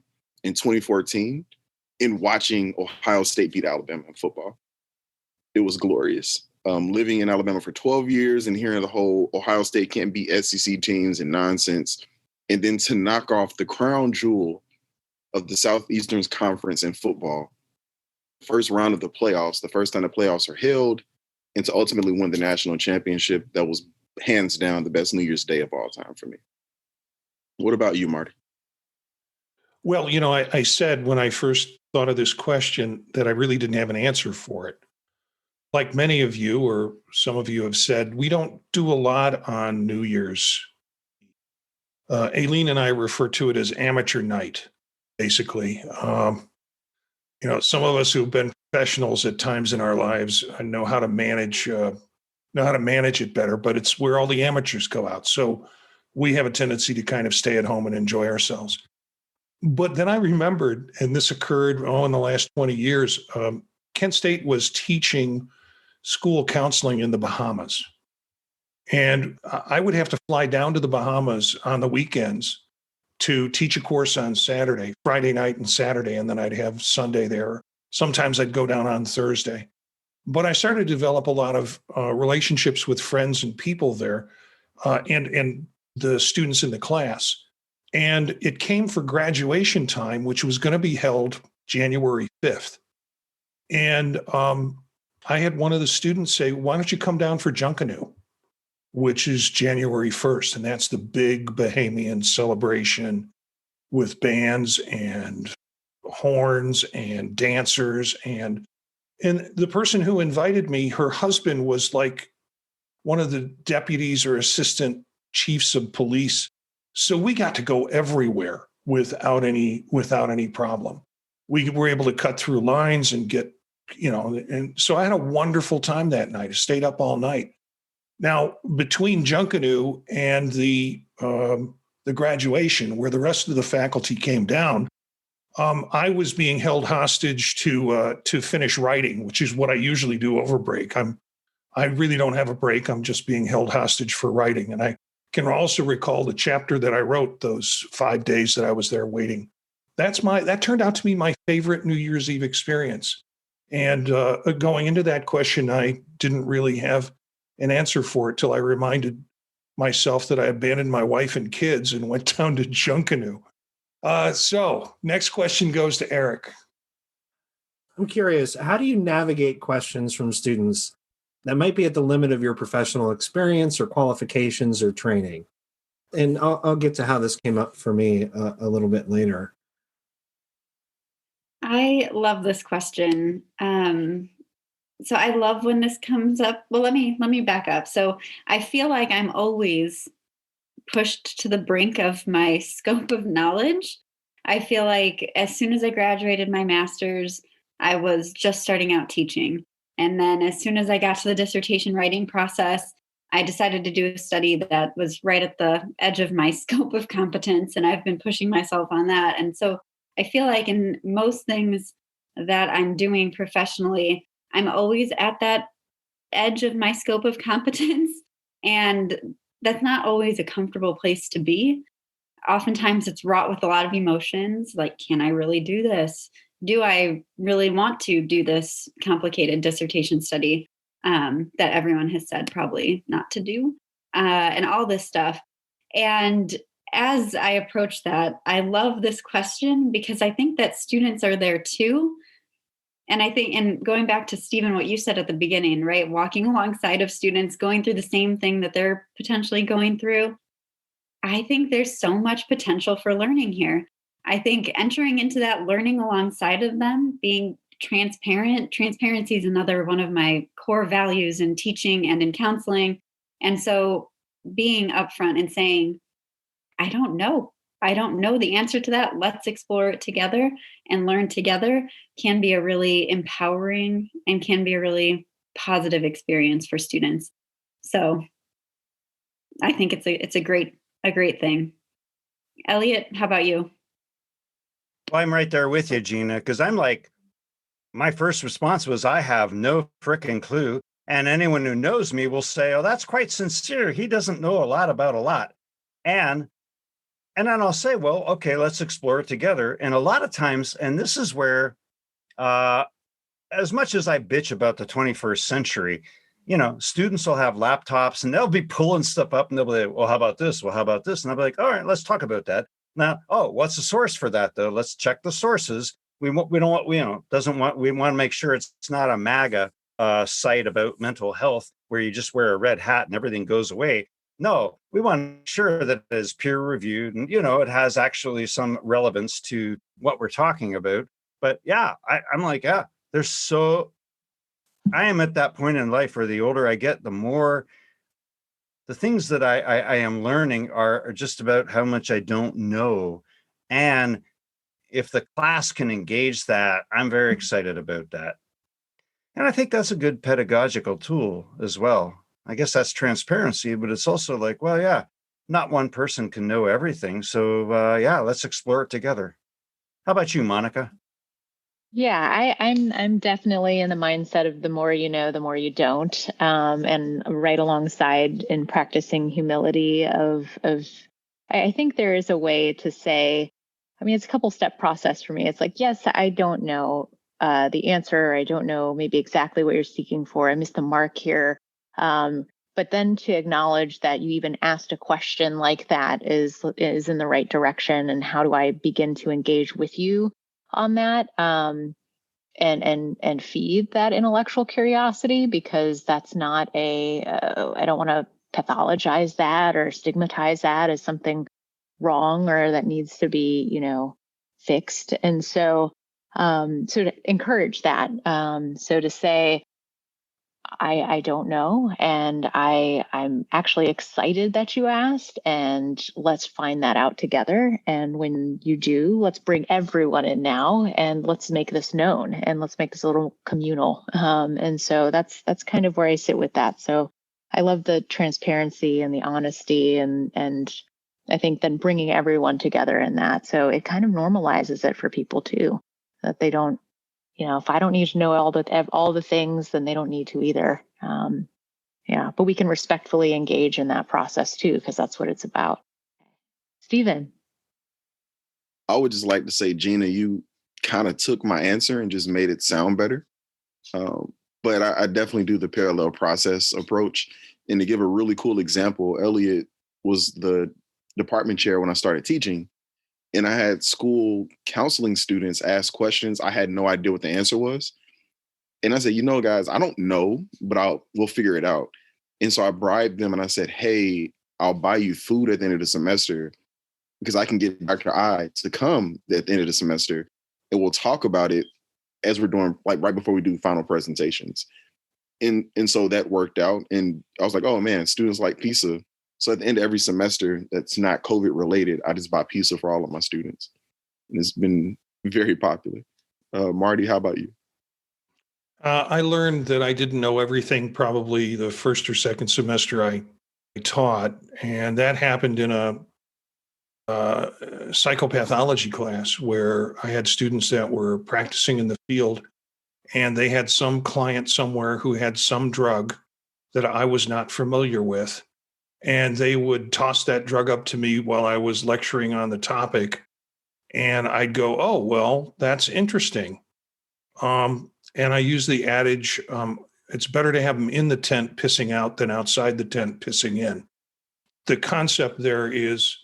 in 2014 and watching Ohio State beat Alabama in football. It was glorious. Living in Alabama for 12 years and hearing the whole Ohio State can't beat SEC teams and nonsense, and then to knock off the crown jewel of the Southeastern Conference in football, first round of the playoffs, the first time the playoffs are held, and to ultimately win the national championship, that was hands down the best New Year's Day of all time for me. What about you, Marty? Well, I said when I first thought of this question that I really didn't have an answer for it. Like many of you, or some of you have said, we don't do a lot on New Year's. Aileen and I refer to it as amateur night, basically. Some of us who've been professionals at times in our lives know how to manage it better, but it's where all the amateurs go out. So we have a tendency to kind of stay at home and enjoy ourselves. But then I remembered, and this occurred in the last 20 years, Kent State was teaching school counseling in the Bahamas. And I would have to fly down to the Bahamas on the weekends to teach a course on Friday night and Saturday, and then I'd have Sunday there. Sometimes I'd go down on Thursday. But I started to develop a lot of relationships with friends and people there and the students in the class. And it came for graduation time, which was going to be held January 5th. And I had one of the students say, why don't you come down for Junkanoo, which is January 1st. And that's the big Bahamian celebration with bands and horns and dancers. And the person who invited me, her husband was like one of the deputies or assistant chiefs of police. So we got to go everywhere without any problem. We were able to cut through lines and get, and so I had a wonderful time that night. I stayed up all night. Now, between Junkanoo and the the graduation, where the rest of the faculty came down, I was being held hostage to finish writing, which is what I usually do over break. I really don't have a break. I'm just being held hostage for writing. And I can also recall the chapter that I wrote those 5 days that I was there waiting. That turned out to be my favorite New Year's Eve experience. And going into that question, I didn't really have an answer for it till I reminded myself that I abandoned my wife and kids and went down to Junkanoo. So next question goes to Eric. I'm curious, how do you navigate questions from students that might be at the limit of your professional experience or qualifications or training? And I'll get to how this came up for me a little bit later. I love this question. So I love when this comes up. Well, let me back up. So I feel like I'm always pushed to the brink of my scope of knowledge. I feel like as soon as I graduated my master's, I was just starting out teaching. And then as soon as I got to the dissertation writing process, I decided to do a study that was right at the edge of my scope of competence. And I've been pushing myself on that. And so I feel like in most things that I'm doing professionally, I'm always at that edge of my scope of competence. And that's not always a comfortable place to be. Oftentimes it's wrought with a lot of emotions, like, can I really do this? Do I really want to do this complicated dissertation study that everyone has said probably not to do, and all this stuff. And as I approach that, I love this question because I think that students are there too. And I think, and going back to Stephen, what you said at the beginning, right? Walking alongside of students going through the same thing that they're potentially going through. I think there's so much potential for learning here. I think entering into that learning alongside of them, being transparency is another one of my core values in teaching and in counseling. And so being upfront and saying, I don't know the answer to that. Let's explore it together and learn together can be a really empowering and can be a really positive experience for students. So I think it's a great thing. Elliot, how about you? Well, I'm right there with you, Gina, because I'm like, my first response was, I have no frickin' clue. And anyone who knows me will say, oh, that's quite sincere. He doesn't know a lot about a lot. And then I'll say, well, okay, let's explore it together. And a lot of times, and this is where, as much as I bitch about the 21st century, students will have laptops and they'll be pulling stuff up and they'll be like, well, how about this? Well, how about this? And I'll be like, all right, let's talk about that. Now, what's the source for that though? Let's check the sources. We want to make sure it's not a MAGA site about mental health where you just wear a red hat and everything goes away. No, we want to make sure that it is peer reviewed and, it has actually some relevance to what we're talking about. But yeah, I'm like, I am at that point in life where the older I get, the more the things that I am learning are just about how much I don't know. And if the class can engage that, I'm very excited about that. And I think that's a good pedagogical tool as well. I guess that's transparency, but it's also like, well, yeah, not one person can know everything. So let's explore it together. How about you, Monica? Yeah, I'm definitely in the mindset of the more you know, the more you don't, and right alongside in practicing humility I think there is a way to say, I mean, it's a couple step process for me. It's like, yes, I don't know the answer. I don't know maybe exactly what you're seeking for. I missed the mark here. But then to acknowledge that you even asked a question like that is in the right direction, and how do I begin to engage with you on that, and feed that intellectual curiosity, because that's not I don't want to pathologize that or stigmatize that as something wrong or that needs to be fixed. And so to encourage that, so to say, I don't know. And I'm actually excited that you asked, and let's find that out together. And when you do, let's bring everyone in now and let's make this known and let's make this a little communal. And so that's kind of where I sit with that. So I love the transparency and the honesty and I think, than bringing everyone together in that. So it kind of normalizes it for people too, that they don't, if I don't need to know all the things, then they don't need to either. Yeah, but we can respectfully engage in that process too, because that's what it's about. Stephen. I would just like to say, Gina, you kind of took my answer and just made it sound better. But I definitely do the parallel process approach. And to give a really cool example, Elliot was the department chair when I started teaching. And I had school counseling students ask questions. I had no idea what the answer was. And I said, guys, I don't know, but we'll figure it out. And so I bribed them and I said, hey, I'll buy you food at the end of the semester because I can get Dr. I to come at the end of the semester and we'll talk about it as we're doing, like right before we do final presentations. And so that worked out. And I was like, oh man, students like pizza. So at the end of every semester that's not COVID related, I just buy pizza for all of my students. And it's been very popular. Marty, how about you? I learned that I didn't know everything probably the first or second semester I taught. And that happened in a psychopathology class where I had students that were practicing in the field and they had some client somewhere who had some drug that I was not familiar with. And they would toss that drug up to me while I was lecturing on the topic. And I'd go, oh, well, that's interesting. And I use the adage, it's better to have them in the tent pissing out than outside the tent pissing in. The concept there is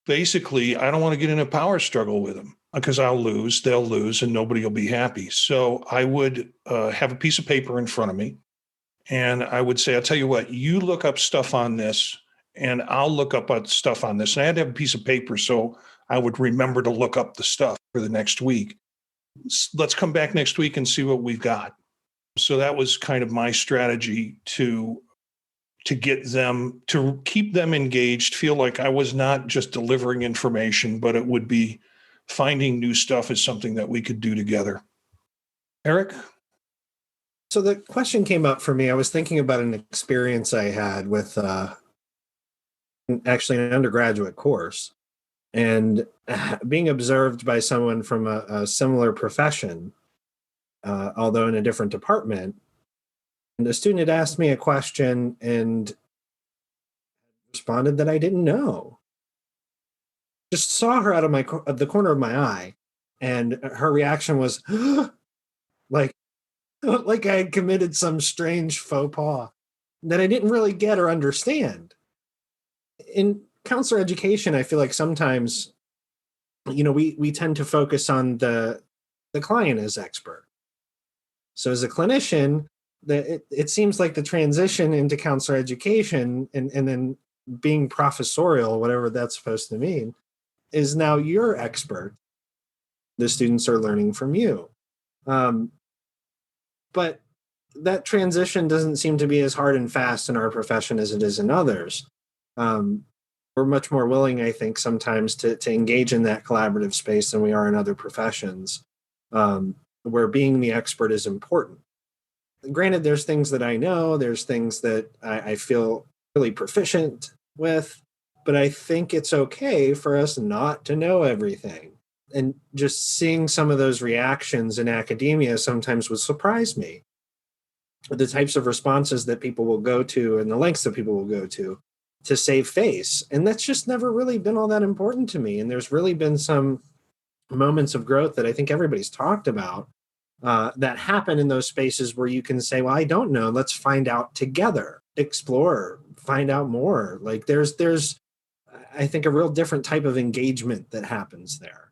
basically, I don't want to get in a power struggle with them because I'll lose, they'll lose, and nobody will be happy. So I would have a piece of paper in front of me. And I would say, I'll tell you what, you look up stuff on this and I'll look up stuff on this. And I had to have a piece of paper so I would remember to look up the stuff for the next week. Let's come back next week and see what we've got. So that was kind of my strategy to get them, to keep them engaged, feel like I was not just delivering information, but it would be finding new stuff is something that we could do together. Eric? So the question came up for me. I was thinking about an experience I had with actually an undergraduate course and being observed by someone from a similar profession, although in a different department. And the student had asked me a question and responded that I didn't know. Just saw her out of the corner of my eye, and her reaction was like I had committed some strange faux pas that I didn't really get or understand. In counselor education, I feel like sometimes, we tend to focus on the client as expert. So as a clinician, it seems like the transition into counselor education and then being professorial, whatever that's supposed to mean, is now you're expert. The students are learning from you. But that transition doesn't seem to be as hard and fast in our profession as it is in others. We're much more willing, I think, sometimes to engage in that collaborative space than we are in other professions, where being the expert is important. Granted, there's things that I know, there's things that I feel really proficient with, but I think it's okay for us not to know everything. And just seeing some of those reactions in academia sometimes would surprise me. The types of responses that people will go to and the lengths that people will go to save face. And that's just never really been all that important to me. And there's really been some moments of growth that I think everybody's talked about that happen in those spaces where you can say, well, I don't know. Let's find out together, explore, find out more. Like there's, I think, a real different type of engagement that happens there.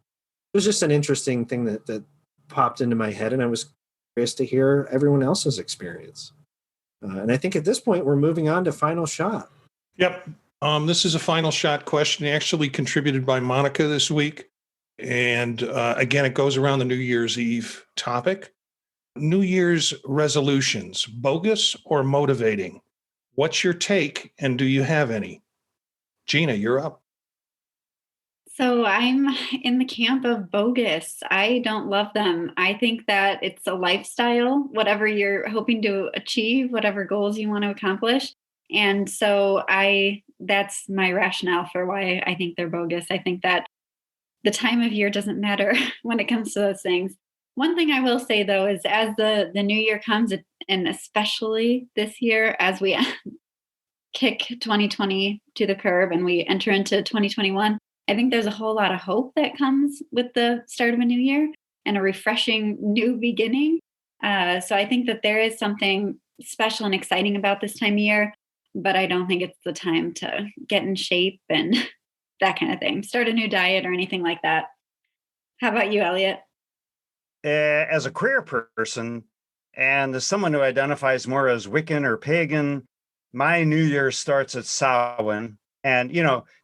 It was just an interesting thing that popped into my head, and I was curious to hear everyone else's experience. And I think at this point, we're moving on to final shot. Yep. This is a final shot question actually contributed by Monica this week. And again, it goes around the New Year's Eve topic. New Year's resolutions, bogus or motivating? What's your take, and do you have any? Gina, you're up. So I'm in the camp of bogus. I don't love them. I think that it's a lifestyle, whatever you're hoping to achieve, whatever goals you want to accomplish. And so I that's my rationale for why I think they're bogus. I think that the time of year doesn't matter when it comes to those things. One thing I will say, though, is as the new year comes, and especially this year, as we kick 2020 to the curb and we enter into 2021, I think there's a whole lot of hope that comes with the start of a new year and a refreshing new beginning. So I think that there is something special and exciting about this time of year, but I don't think it's the time to get in shape and that kind of thing. Start a new diet or anything like that. How about you, Elliot? As a queer person and as someone who identifies more as Wiccan or pagan, my New Year starts at Samhain. And,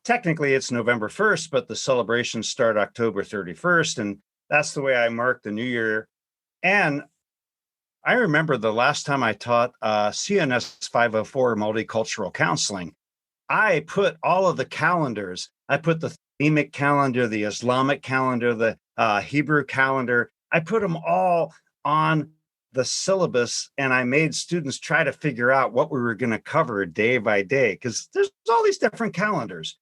technically it's November 1st, but the celebrations start October 31st. And that's the way I mark the New Year. And I remember the last time I taught CNS 504 multicultural counseling, I put all of the calendars, I put the Themic calendar, the Islamic calendar, the Hebrew calendar, I put them all on the syllabus, and I made students try to figure out what we were going to cover day by day, because there's all these different calendars.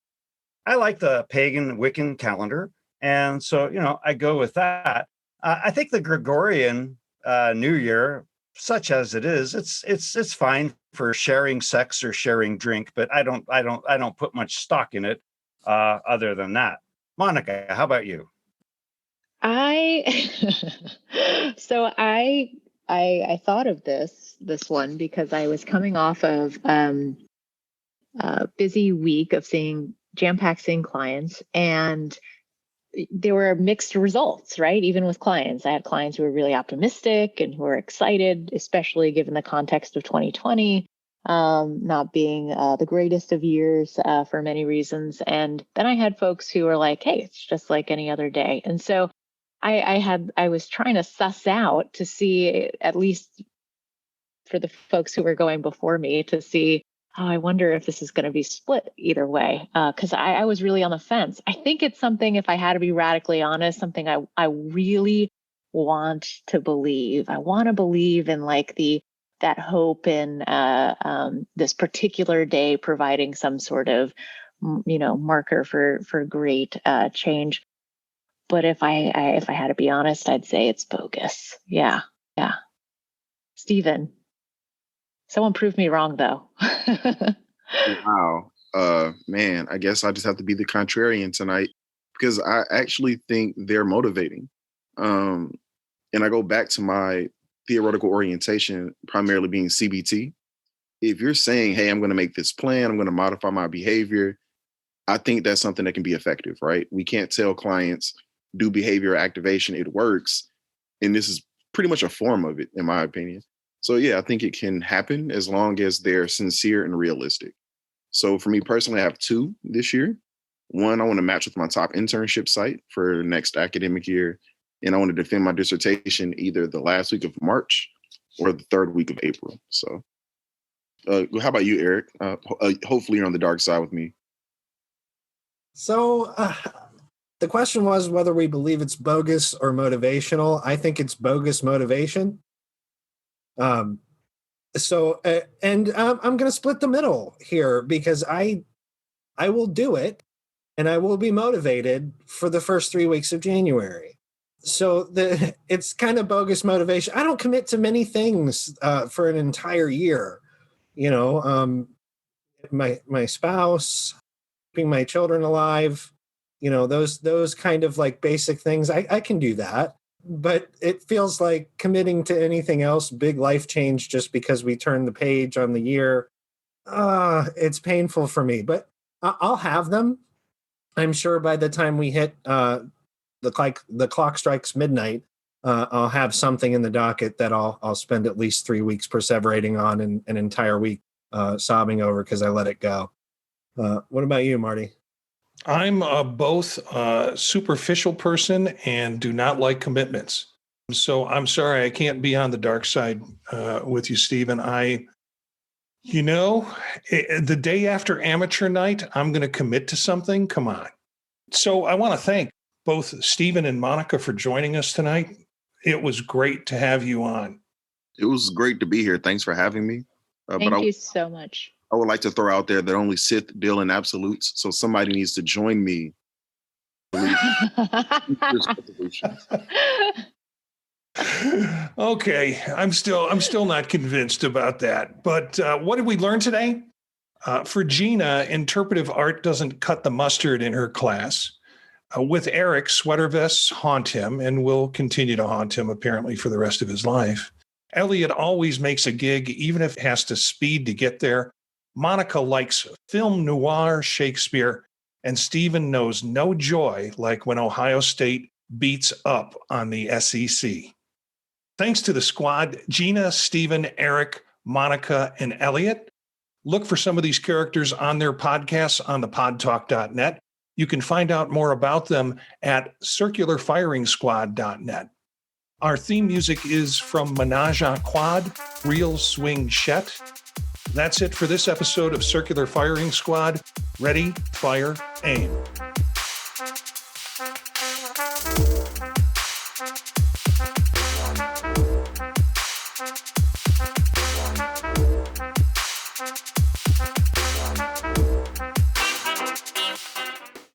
I like the pagan Wiccan calendar, and so, I go with that. I think the Gregorian New Year, such as it is, it's fine for sharing sex or sharing drink, but I don't put much stock in it other than that. Monica, how about you? I thought of this one because I was coming off of a busy week of jam-packed seeing clients, and there were mixed results, right? Even with clients, I had clients who were really optimistic and who were excited, especially given the context of 2020 not being the greatest of years for many reasons. And then I had folks who were like, hey, it's just like any other day. And so I was trying to suss out to see, at least for the folks who were going before me, to see, oh, I wonder if this is going to be split either way. Because I was really on the fence. I think it's something, if I had to be radically honest, something I really want to believe. I want to believe in that hope in this particular day providing some sort of, marker for great change. But if I had to be honest, I'd say it's bogus. Yeah. Stephen, someone prove me wrong, though. Wow. Man, I guess I just have to be the contrarian tonight, because I actually think they're motivating. And I go back to my theoretical orientation, primarily being CBT. If you're saying, hey, I'm going to make this plan, I'm going to modify my behavior, I think that's something that can be effective, right? We can't tell clients, do behavior activation, it works. And this is pretty much a form of it, in my opinion. So yeah, I think it can happen as long as they're sincere and realistic. So for me personally, I have 2 this year. One, I want to match with my top internship site for next academic year. And I want to defend my dissertation either the last week of March or the 3rd week of April. So how about you, Eric? Hopefully you're on the dark side with me. So the question was whether we believe it's bogus or motivational. I think it's bogus motivation. I'm going to split the middle here, because I will do it and I will be motivated for the first 3 weeks of January. So it's kind of bogus motivation. I don't commit to many things for an entire year. My spouse, keeping my children alive, those kind of like basic things. I can do that. But it feels like committing to anything else, big life change, just because we turn the page on the year. It's painful for me, but I'll have them. I'm sure by the time we hit the clock strikes midnight, I'll have something in the docket that I'll spend at least 3 weeks perseverating on, and an entire week sobbing over because I let it go. What about you, Marty? I'm both a superficial person and do not like commitments. So I'm sorry, I can't be on the dark side with you, Stephen. The day after amateur night, I'm going to commit to something. Come on. So I want to thank both Stephen and Monica for joining us tonight. It was great to have you on. It was great to be here. Thanks for having me. Thank you so much. I would like to throw out there that only Sith deal in absolutes. So somebody needs to join me. Okay, I'm still not convinced about that. But what did we learn today? For Gina, interpretive art doesn't cut the mustard in her class. With Eric, sweater vests haunt him and will continue to haunt him apparently for the rest of his life. Elliot always makes a gig, even if it has to speed to get there. Monica likes film noir Shakespeare, and Stephen knows no joy like when Ohio State beats up on the SEC. Thanks to the squad, Gina, Stephen, Eric, Monica, and Elliot. Look for some of these characters on their podcasts on thepodtalk.net. You can find out more about them at circularfiringsquad.net. Our theme music is from Menage a Quad, Real Swing Shet. That's it for this episode of Circular Firing Squad. Ready, fire, aim.